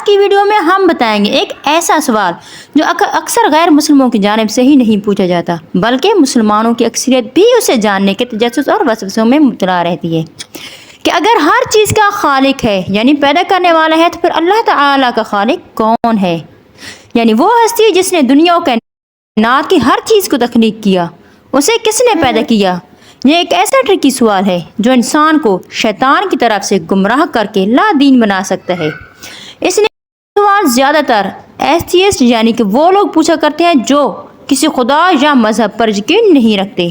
آج کی ویڈیو میں ہم بتائیں گے ایک ایسا سوال جو اکثر غیر مسلموں کی جانب سے ہی نہیں پوچھا جاتا، بلکہ مسلمانوں کی اکثریت بھی اسے جاننے کے تجسس اور وسوسوں میں مبتلا رہتی ہے کہ اگر ہر چیز کا خالق ہے یعنی پیدا کرنے والا ہے، تو پھر اللہ تعالیٰ کا خالق کون ہے؟ یعنی وہ ہستی جس نے دنیا و کائنات کی ہر چیز کو تخلیق کیا، اسے کس نے پیدا کیا؟ یہ ایک ایسا ٹرکی سوال ہے جو انسان کو شیطان کی طرف سے گمراہ کر کے لا دین بنا سکتا ہے۔ اس لیے سوال زیادہ تر ایتھیسٹ یعنی کہ وہ لوگ پوچھا کرتے ہیں جو کسی خدا یا مذہب پر یقین نہیں رکھتے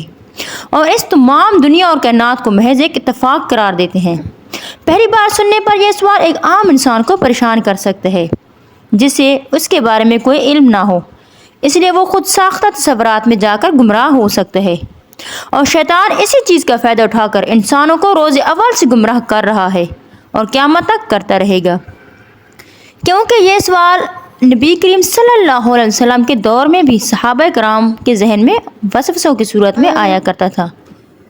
اور اس تمام دنیا اور کائنات کو محض ایک اتفاق قرار دیتے ہیں۔ پہلی بار سننے پر یہ سوال ایک عام انسان کو پریشان کر سکتا ہے جسے اس کے بارے میں کوئی علم نہ ہو، اس لیے وہ خود ساختہ تصورات میں جا کر گمراہ ہو سکتا ہے، اور شیطان اسی چیز کا فائدہ اٹھا کر انسانوں کو روز اول سے گمراہ کر رہا ہے اور قیامت تک کرتا رہے گا، کیونکہ یہ سوال نبی کریم صلی اللہ علیہ وسلم کے دور میں بھی صحابہ کرام کے ذہن میں وسوسوں کی صورت میں آیا کرتا تھا۔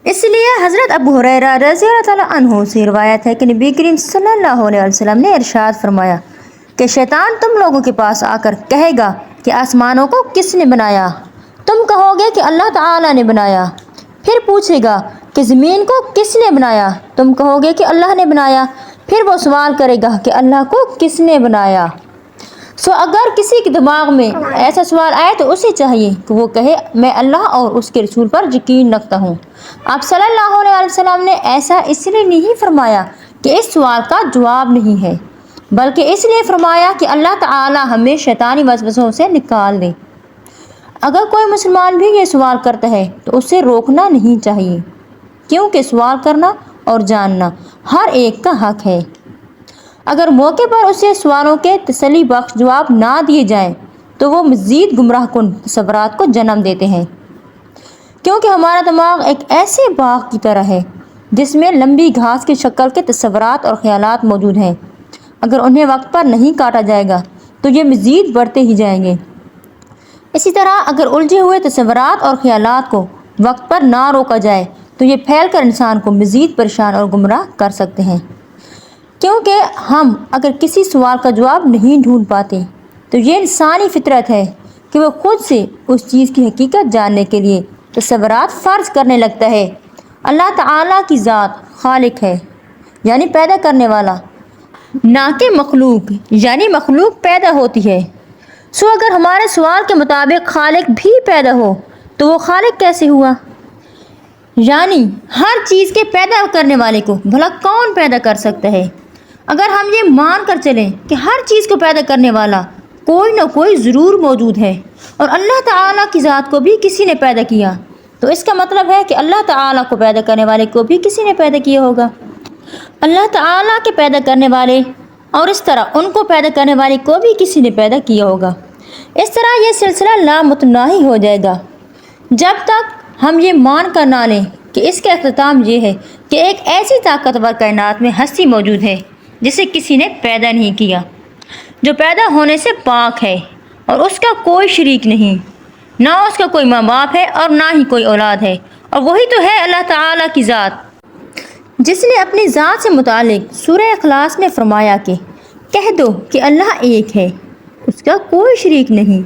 اس لیے حضرت ابو ہریرہ رضی اللہ تعالیٰ عنہ سے روایت ہے کہ نبی کریم صلی اللہ علیہ وسلم نے ارشاد فرمایا کہ شیطان تم لوگوں کے پاس آ کر کہے گا کہ آسمانوں کو کس نے بنایا؟ تم کہو گے کہ اللہ تعالیٰ نے بنایا۔ پھر پوچھے گا کہ زمین کو کس نے بنایا؟ تم کہو گے کہ اللہ نے بنایا۔ پھر وہ سوال کرے گا کہ اللہ کو کس نے بنایا؟ اگر کسی کے دماغ میں ایسا سوال آئے تو اسے چاہیے کہ وہ کہے میں اللہ اور اس کے رسول پر یقین رکھتا ہوں۔ آپ صلی اللہ علیہ وسلم نے ایسا اس لیے نہیں فرمایا کہ اس سوال کا جواب نہیں ہے، بلکہ اس لیے فرمایا کہ اللہ تعالی ہمیں شیطانی وسوسوں سے نکال دے۔ اگر کوئی مسلمان بھی یہ سوال کرتا ہے تو اسے روکنا نہیں چاہیے، کیونکہ سوال کرنا اور جاننا ہر ایک کا حق ہے۔ اگر موقع پر اسے سوالوں کے تسلی بخش جواب نہ دیے جائیں تو وہ مزید گمراہ کن تصورات کو جنم دیتے ہیں، کیونکہ ہمارا دماغ ایک ایسے باغ کی طرح ہے جس میں لمبی گھاس کی شکل کے تصورات اور خیالات موجود ہیں۔ اگر انہیں وقت پر نہیں کاٹا جائے گا تو یہ مزید بڑھتے ہی جائیں گے۔ اسی طرح اگر الجھے ہوئے تصورات اور خیالات کو وقت پر نہ روکا جائے تو یہ پھیل کر انسان کو مزید پریشان اور گمراہ کر سکتے ہیں، کیونکہ ہم اگر کسی سوال کا جواب نہیں ڈھونڈ پاتے تو یہ انسانی فطرت ہے کہ وہ خود سے اس چیز کی حقیقت جاننے کے لیے تصورات فرض کرنے لگتا ہے۔ اللہ تعالیٰ کی ذات خالق ہے یعنی پیدا کرنے والا، نہ کہ مخلوق یعنی مخلوق پیدا ہوتی ہے۔ اگر ہمارے سوال کے مطابق خالق بھی پیدا ہو تو وہ خالق کیسے ہوا؟ یعنی ہر چیز کے پیدا کرنے والے کو بھلا کون پیدا کر سکتا ہے؟ اگر ہم یہ مان کر چلیں کہ ہر چیز کو پیدا کرنے والا کوئی نہ کوئی ضرور موجود ہے اور اللہ تعالیٰ کی ذات کو بھی کسی نے پیدا کیا، تو اس کا مطلب ہے کہ اللہ تعالیٰ کو پیدا کرنے والے کو بھی کسی نے پیدا کیا ہوگا۔ اللہ تعالیٰ کے پیدا کرنے والے اور اس طرح ان کو پیدا کرنے والے کو بھی کسی نے پیدا کیا ہوگا۔ اس طرح یہ سلسلہ لامتناہی ہو جائے گا جب تک ہم یہ مان کر نہ لیں کہ اس کا اختتام یہ ہے کہ ایک ایسی طاقتور کائنات میں ہستی موجود ہے جسے کسی نے پیدا نہیں کیا، جو پیدا ہونے سے پاک ہے اور اس کا کوئی شریک نہیں، نہ اس کا کوئی ماں باپ ہے اور نہ ہی کوئی اولاد ہے، اور وہی تو ہے اللہ تعالیٰ کی ذات، جس نے اپنی ذات سے متعلق سورہ اخلاص میں فرمایا کہ کہہ دو کہ اللہ ایک ہے، اس کا کوئی شریک نہیں،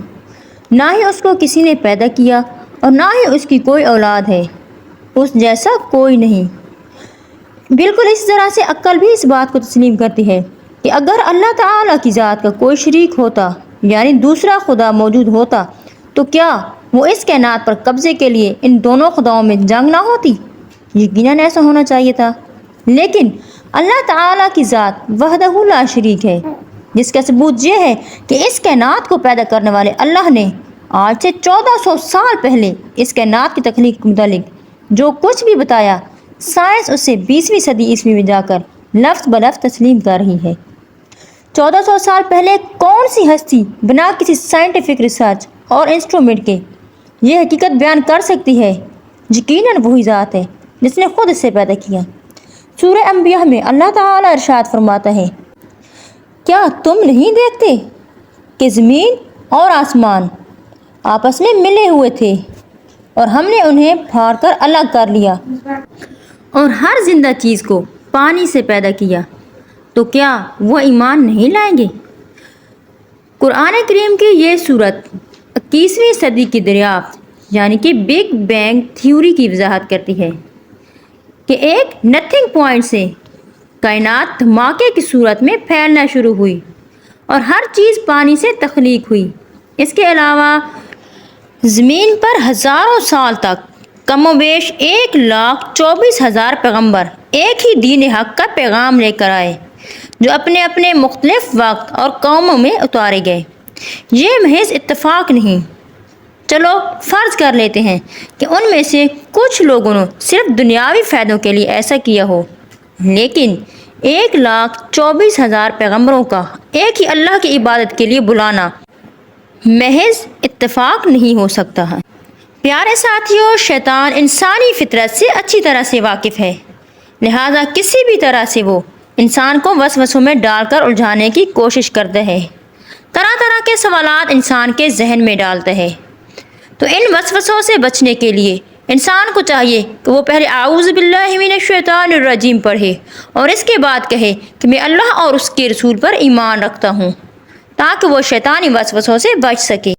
نہ ہی اس کو کسی نے پیدا کیا اور نہ ہی اس کی کوئی اولاد ہے، اس جیسا کوئی نہیں۔ بالکل اس طرح سے عقل بھی اس بات کو تسلیم کرتی ہے کہ اگر اللہ تعالیٰ کی ذات کا کوئی شریک ہوتا یعنی دوسرا خدا موجود ہوتا تو کیا وہ اس کائنات پر قبضے کے لیے ان دونوں خداؤں میں جنگ نہ ہوتی؟ یقیناً ایسا ہونا چاہیے تھا، لیکن اللہ تعالیٰ کی ذات وحدہ لا شریک ہے، جس کا ثبوت یہ ہے کہ اس کائنات کو پیدا کرنے والے اللہ نے آج سے 1400 سال پہلے اس کائنات کی تخلیق کے متعلق جو کچھ بھی بتایا، سائنس اسے 20ویں صدی عیسوی میں جا کر لفظ بلفظ تسلیم کر رہی ہے۔ 1400 سال پہلے کون سی ہستی بنا کسی سائنٹیفک ریسرچ اور انسٹرومنٹ کے یہ حقیقت بیان کر سکتی ہے؟ یقیناً وہی ذات ہے جس نے خود اسے پیدا کیا۔ سورہ انبیاء میں اللہ تعالیٰ ارشاد فرماتا ہے، کیا تم نہیں دیکھتے کہ زمین اور آسمان آپس میں ملے ہوئے تھے اور ہم نے انہیں پھاڑ کر الگ کر لیا اور ہر زندہ چیز کو پانی سے پیدا کیا، تو کیا وہ ایمان نہیں لائیں گے؟ قرآن کریم کی یہ صورت 21ویں صدی کی دریافت یعنی کہ بگ بینگ تھیوری کی وضاحت کرتی ہے کہ ایک نتھنگ پوائنٹ سے کائنات دھماکے کی صورت میں پھیلنا شروع ہوئی اور ہر چیز پانی سے تخلیق ہوئی۔ اس کے علاوہ زمین پر ہزاروں سال تک کم و بیش 1,24,000 پیغمبر ایک ہی دین حق کا پیغام لے کر آئے جو اپنے اپنے مختلف وقت اور قوموں میں اتارے گئے۔ یہ محض اتفاق نہیں، چلو فرض کر لیتے ہیں کہ ان میں سے کچھ لوگوں نے صرف دنیاوی فائدوں کے لیے ایسا کیا ہو، لیکن 1,24,000 پیغمبروں کا ایک ہی اللہ کی عبادت کے لیے بلانا محض اتفاق نہیں ہو سکتا ہے۔ پیارے ساتھیوں، شیطان انسانی فطرت سے اچھی طرح سے واقف ہے، لہٰذا کسی بھی طرح سے وہ انسان کو وسوسوں میں ڈال کر الجھانے کی کوشش کرتا ہے، طرح طرح کے سوالات انسان کے ذہن میں ڈالتا ہے۔ تو ان وسوسوں سے بچنے کے لیے انسان کو چاہیے کہ وہ پہلے اعوذ باللہ من الشیطان الرجیم پڑھے اور اس کے بعد کہے کہ میں اللہ اور اس کے رسول پر ایمان رکھتا ہوں، تاکہ وہ شیطانی وسوسوں سے بچ سکے۔